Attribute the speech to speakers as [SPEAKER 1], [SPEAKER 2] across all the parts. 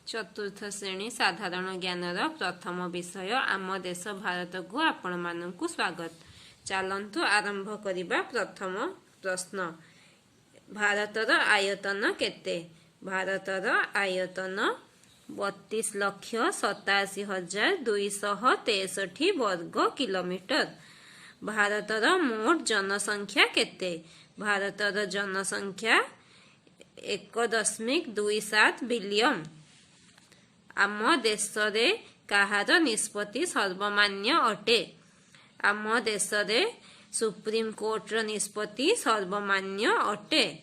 [SPEAKER 1] चतुर्थ श्रेणी साधारण ज्ञानर प्रथम विषय आम देश भारत को आपण मानकु स्वागत। चलतु आरंभ करिबा। प्रथम प्रश्न, भारतर आयतन केते? भारतर आयतन 32,87,263 वर्ग किलोमीटर। भारतर मोट जनसंख्या केते? भारतर जनसंख्या 1.27 बिलियन। आम देश रे कहार निष्पत्ति सर्वमान्य अटे? आम देश रे सुप्रीम कोर्ट निष्पत्ति सर्वमान्य अटे।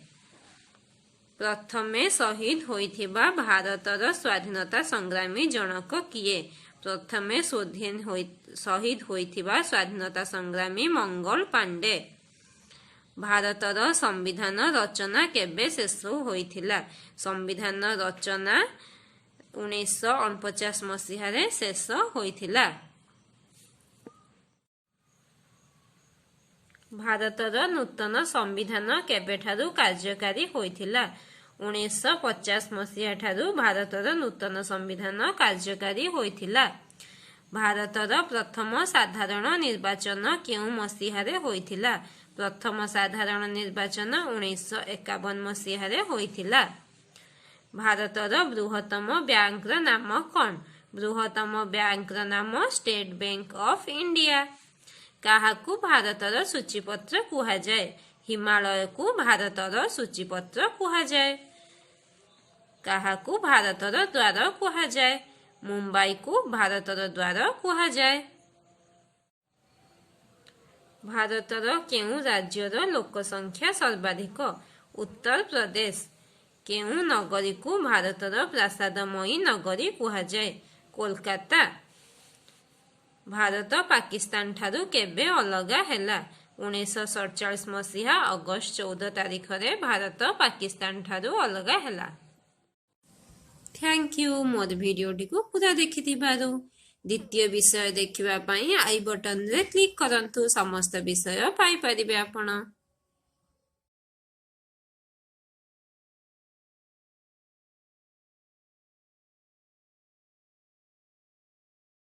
[SPEAKER 1] प्रथमे शहीद होइथिबा भारतर स्वाधीनता संग्रामी जनक किए? प्रथमे शहीद होइथिबा स्वाधीनता संग्रामी मंगल पांडे। भारतर संविधान रचना केबे शेष होइथिला? संविधान रचना 1949 मसीह शेष होइथिला। भारतर नूतन संविधान केबेठारु कार्यकारी होइथिला? 1950 मसीहा ठारु भारतर नूतन संविधान कार्यकारी होइथिला। भारतर प्रथम साधारण निर्वाचन केउ मसीह होइथिला? प्रथम साधारण निर्वाचन 1951 मसीह होइथिला। भारतर बृहत्तम बैंक नाम कौन? बृहत्तम बैंक नाम स्टेट बैंक ऑफ इंडिया। काहाकू भारतर सूचीपत्र कुहा जाए? हिमालय को भारतर सूचीपत्र कुहा जाए। काहाकू भारतर द्वार कुहा जाए? मुंबई को भारतर द्वार कुहा जाए। भारतर केउ राज्यर लोक संख्या सर्वाधिक? उत्तर प्रदेश। केउ नगरी को भारतर प्रासादमयी नगरी कुहा जाए? कोलकाता। भारत पाकिस्तान ठारू केबे अलगा हैला? 1947 मसीहा अगस्त 14 तारिख रे भारत पाकिस्तान ठारू अलगा हैला। थैंक यू मोर वीडियो को पूरा देखिथिबारु। द्वितीय विषय देखिबा पई आई बटन रे क्लिक करंतु। समस्त विषय पाई परिबे आपण।